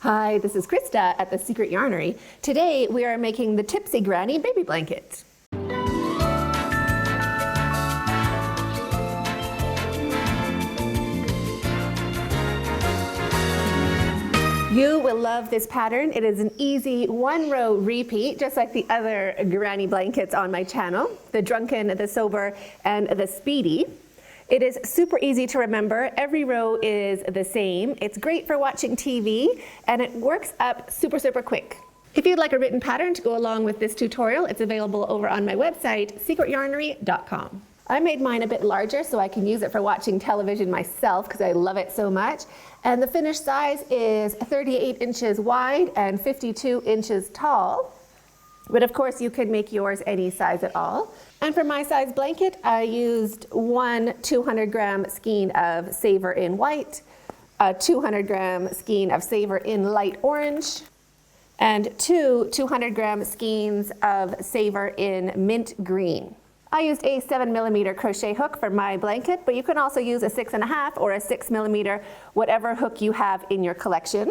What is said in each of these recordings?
Hi, this is Krista at the Secret Yarnery. Today we are making the Tipsy Granny baby blanket. You will love this pattern. It is an easy one-row repeat, just like the other granny blankets on my channel, the Drunken, the Sober, and the Speedy. It is super easy to remember. Every row is the same. It's great for watching TV, and it works up super quick. If you'd like a written pattern to go along with this tutorial, it's available over on my website, secretyarnery.com. I made mine a bit larger so I can use it for watching television myself because I love it so much. And the finished size is 38 inches wide and 52 inches tall. But of course you can make yours any size at all. And for my size blanket, I used one 200-gram skein of Savor in white, a 200-gram skein of Savor in light orange, and two 200-gram skeins of Savor in mint green. I used a 7mm crochet hook for my blanket, but you can also use a 6.5 or a 6mm, whatever hook you have in your collection.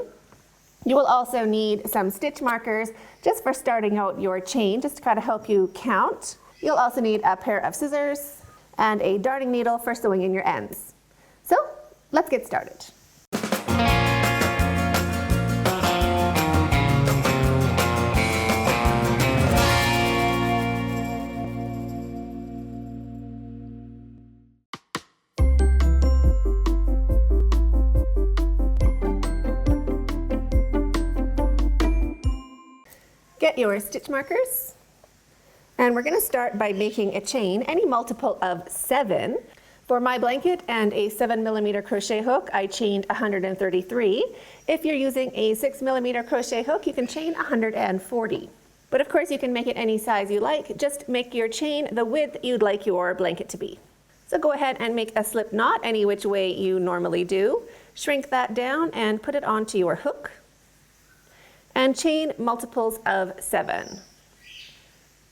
You will also need some stitch markers just for starting out your chain, just to kind of help you count. You'll also need a pair of scissors and a darning needle for sewing in your ends. So let's get started. Get your stitch markers, and we're going to start by making a chain, any multiple of 7. For my blanket and a 7mm crochet hook, I chained 133. If you're using a 6mm crochet hook, you can chain 140. But of course you can make it any size you like. Just make your chain the width you'd like your blanket to be. So go ahead and make a slip knot any which way you normally do. Shrink that down and put it onto your hook. And chain multiples of 7.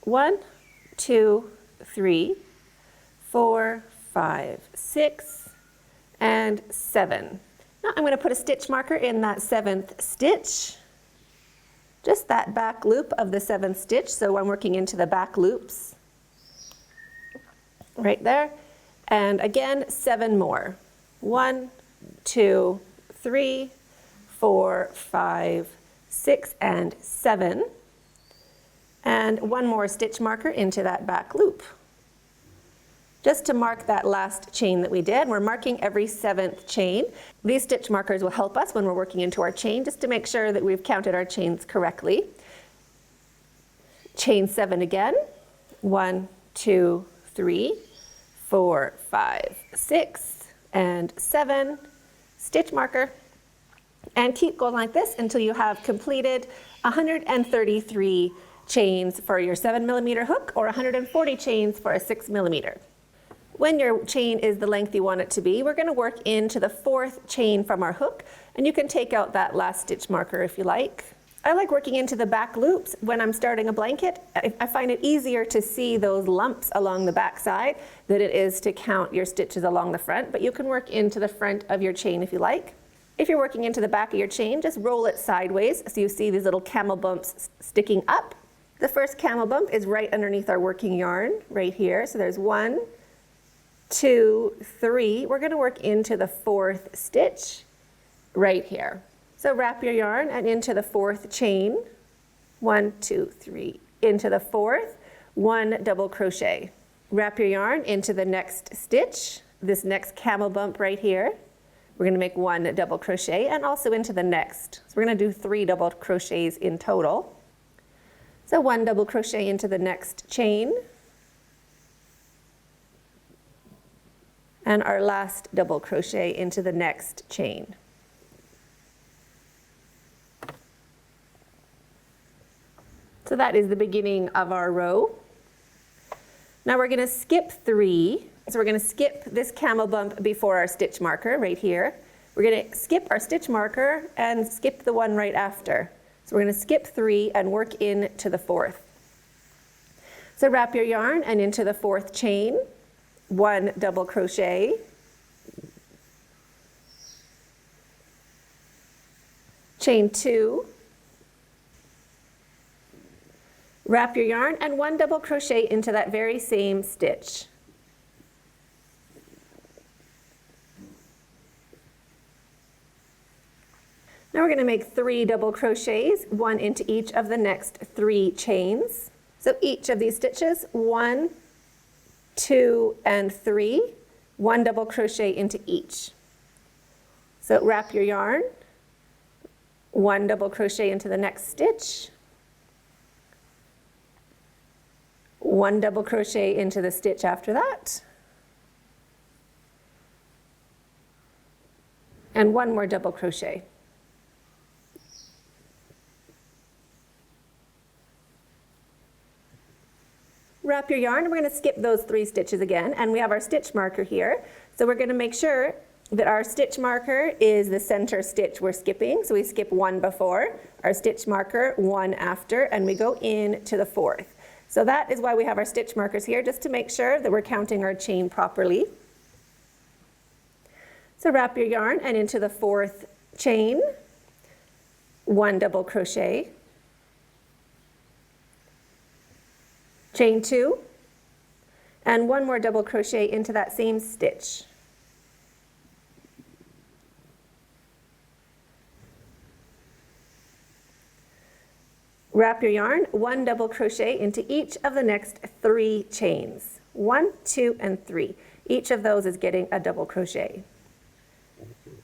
1, 2, 3, 4, 5, 6, and 7. Now I'm going to put a stitch marker in that 7th stitch, just that back loop of the 7th stitch, so I'm working into the back loops right there, and again 7 more. 1, 2, 3, 4, 5, 6, and 7, and one more stitch marker into that back loop. Just to mark that last chain that we did, we're marking every 7th chain. These stitch markers will help us when we're working into our chain, just to make sure that we've counted our chains correctly. Chain 7 again. 1, 2, 3, 4, 5, 6, and 7. Stitch marker. And keep going like this until you have completed 133 chains for your 7mm hook or 140 chains for a 6mm. When your chain is the length you want it to be, we're going to work into the 4th chain from our hook, and you can take out that last stitch marker if you like. I like working into the back loops when I'm starting a blanket. I find it easier to see those lumps along the back side than it is to count your stitches along the front, but you can work into the front of your chain if you like. If you're working into the back of your chain, just roll it sideways so you see these little camel bumps sticking up. The first camel bump is right underneath our working yarn, right here. So there's 1, 2, 3. We're going to work into the 4th stitch right here. So wrap your yarn and into the 4th chain. 1, 2, 3. Into the 4th, 1 double crochet. Wrap your yarn into the next stitch, this next camel bump right here. We're going to make 1 double crochet and also into the next. So we're going to do 3 double crochets in total. So 1 double crochet into the next chain. And our last double crochet into the next chain. So that is the beginning of our row. Now we're going to skip 3. So we're going to skip this camel bump before our stitch marker right here. We're going to skip our stitch marker and skip the one right after. So we're going to skip 3 and work into the 4th. So wrap your yarn and into the 4th chain, 1 double crochet, chain 2, wrap your yarn, and 1 double crochet into that very same stitch. Now we're going to make 3 double crochets, 1 into each of the next 3 chains. So each of these stitches, 1, 2, and 3, 1 double crochet into each. So wrap your yarn, 1 double crochet into the next stitch, 1 double crochet into the stitch after that, and 1 more double crochet. Wrap your yarn, and we're going to skip those 3 stitches again, and we have our stitch marker here. So we're going to make sure that our stitch marker is the center stitch we're skipping. So we skip 1 before, our stitch marker 1 after, and we go in to the 4th. So that is why we have our stitch markers here, just to make sure that we're counting our chain properly. So wrap your yarn, and into the 4th chain, 1 double crochet, chain 2, and 1 more double crochet into that same stitch. Wrap your yarn, 1 double crochet into each of the next 3 chains. 1, 2, and 3. Each of those is getting a double crochet.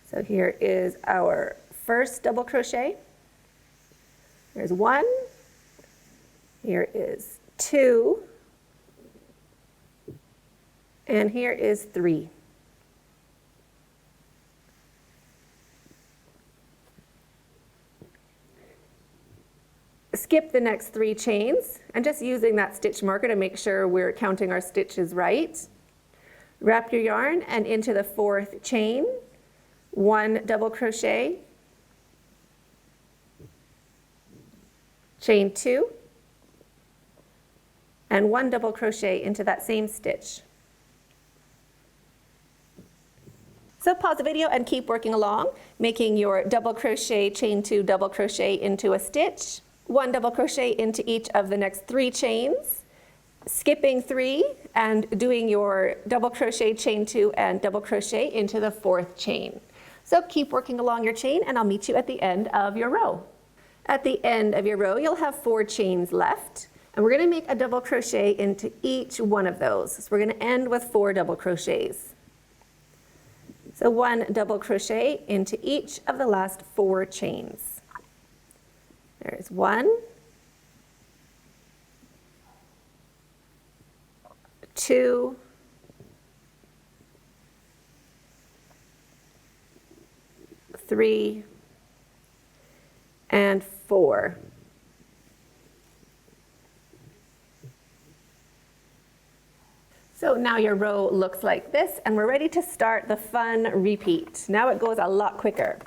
So here is our first double crochet. There's 1. Here is 2, and here is 3. Skip the next 3 chains, and just using that stitch marker to make sure we're counting our stitches right. Wrap your yarn, and into the 4th chain, 1 double crochet, chain 2, and 1 double crochet into that same stitch. So pause the video and keep working along, making your double crochet, chain 2, double crochet into a stitch, 1 double crochet into each of the next 3 chains, skipping 3 and doing your double crochet, chain 2, and double crochet into the 4th chain. So keep working along your chain, and I'll meet you at the end of your row. At the end of your row, you'll have 4 chains left. And we're going to make a double crochet into each one of those. So we're going to end with 4 double crochets. So 1 double crochet into each of the last 4 chains. There's 1, 2, 3, and 4. So now your row looks like this, and we're ready to start the fun repeat. Now it goes a lot quicker.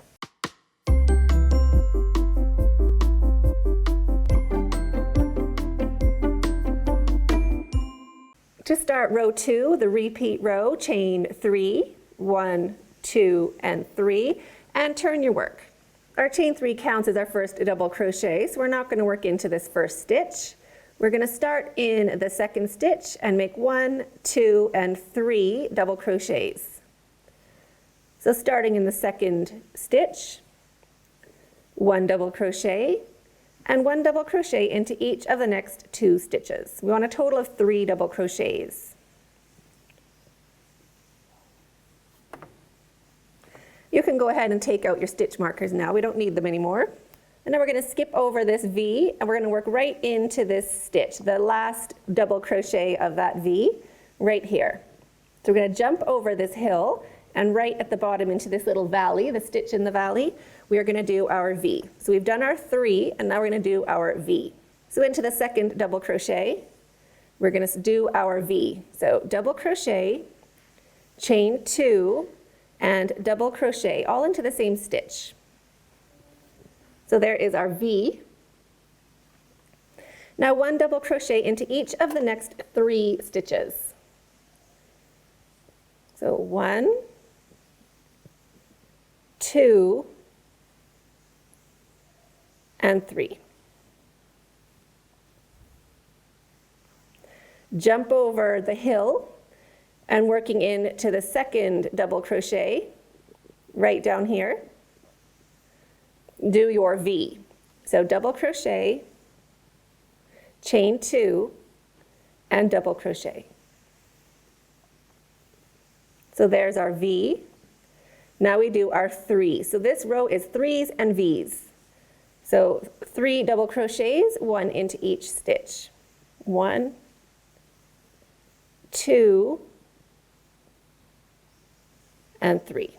To start row 2, the repeat row, chain 3, 1, 2, and 3, and turn your work. Our chain 3 counts as our first double crochet, so we're not going to work into this first stitch. We're going to start in the 2nd stitch and make 1, 2, and 3 double crochets. So starting in the 2nd stitch, 1 double crochet, and 1 double crochet into each of the next 2 stitches. We want a total of 3 double crochets. You can go ahead and take out your stitch markers now. We don't need them anymore. And now we're going to skip over this V, and we're going to work right into this stitch, the last double crochet of that V, right here. So we're going to jump over this hill, and right at the bottom into this little valley, the stitch in the valley, we are going to do our V. So we've done our 3, and now we're going to do our V. So into the 2nd double crochet, we're going to do our V. So double crochet, chain 2, and double crochet, all into the same stitch. So there is our V. Now 1 double crochet into each of the next 3 stitches. So 1, 2, and 3. Jump over the hill and working into the second double crochet right down here. Do your V. So double crochet, chain 2, and double crochet. So there's our V. Now we do our 3. So this row is 3s and V's. So 3 double crochets, 1 into each stitch. 1, 2, and 3.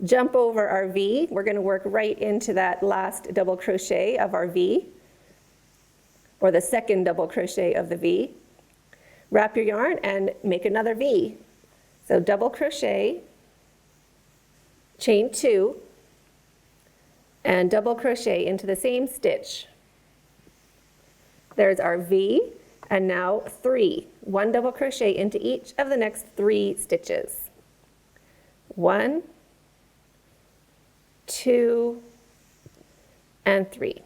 Jump over our V. We're going to work right into that last double crochet of our V, or the second double crochet of the V. Wrap your yarn and make another V. So double crochet, chain 2, and double crochet into the same stitch. There's our V, and now 3. 1 double crochet into each of the next 3 stitches. 1, 2, and 3.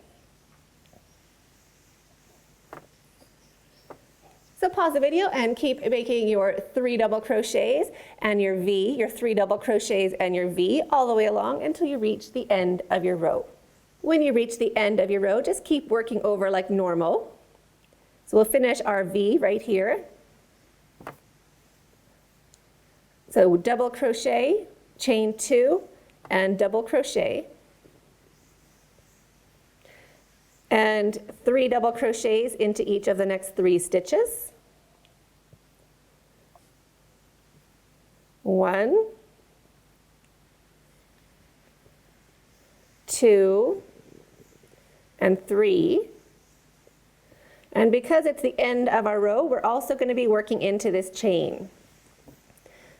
So pause the video and keep making your 3 double crochets and your V, your 3 double crochets and your V all the way along until you reach the end of your row. When you reach the end of your row, just keep working over like normal. So we'll finish our V right here. So double crochet, chain 2, and double crochet. And 3 double crochets into each of the next 3 stitches. 1, 2, and 3. And because it's the end of our row, we're also going to be working into this chain.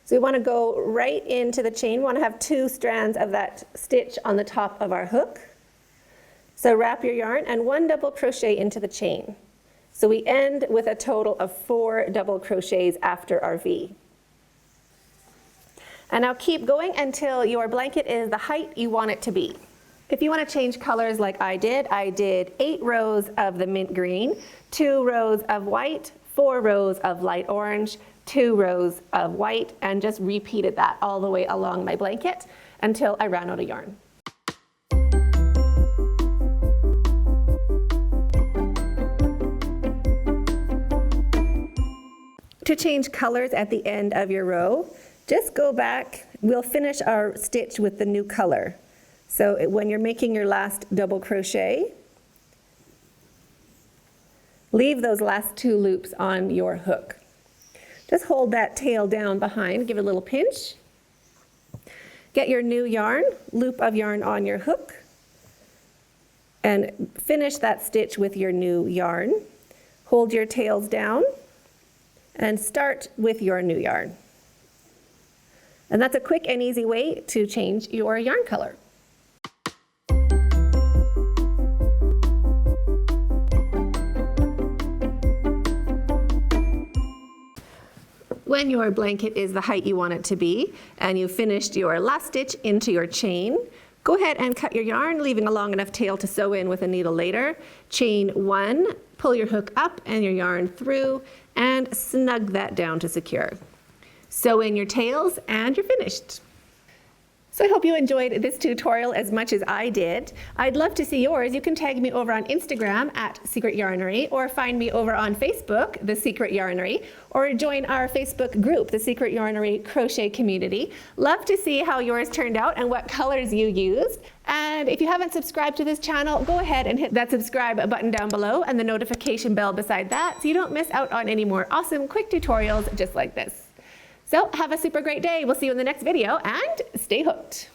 So we want to go right into the chain. We want to have 2 strands of that stitch on the top of our hook. So wrap your yarn and 1 double crochet into the chain. So we end with a total of 4 double crochets after our V. And now keep going until your blanket is the height you want it to be. If you want to change colors like I did 8 rows of the mint green, 2 rows of white, 4 rows of light orange, 2 rows of white, and just repeated that all the way along my blanket until I ran out of yarn. To change colors at the end of your row, just go back. We'll finish our stitch with the new color. So when you're making your last double crochet, leave those last 2 loops on your hook. Just hold that tail down behind, give it a little pinch. Get your new yarn, loop of yarn on your hook, and finish that stitch with your new yarn. Hold your tails down and start with your new yarn. And that's a quick and easy way to change your yarn color. When your blanket is the height you want it to be, and you finished your last stitch into your chain, go ahead and cut your yarn, leaving a long enough tail to sew in with a needle later. Chain 1, pull your hook up and your yarn through, and snug that down to secure. Sew in your tails and you're finished. So I hope you enjoyed this tutorial as much as I did. I'd love to see yours. You can tag me over on Instagram at Secret Yarnery, or find me over on Facebook, The Secret Yarnery, or join our Facebook group, The Secret Yarnery Crochet Community. Love to see how yours turned out and what colors you used. And if you haven't subscribed to this channel, go ahead and hit that subscribe button down below and the notification bell beside that so you don't miss out on any more awesome quick tutorials just like this. So have a super great day. We'll see you in the next video and stay hooked.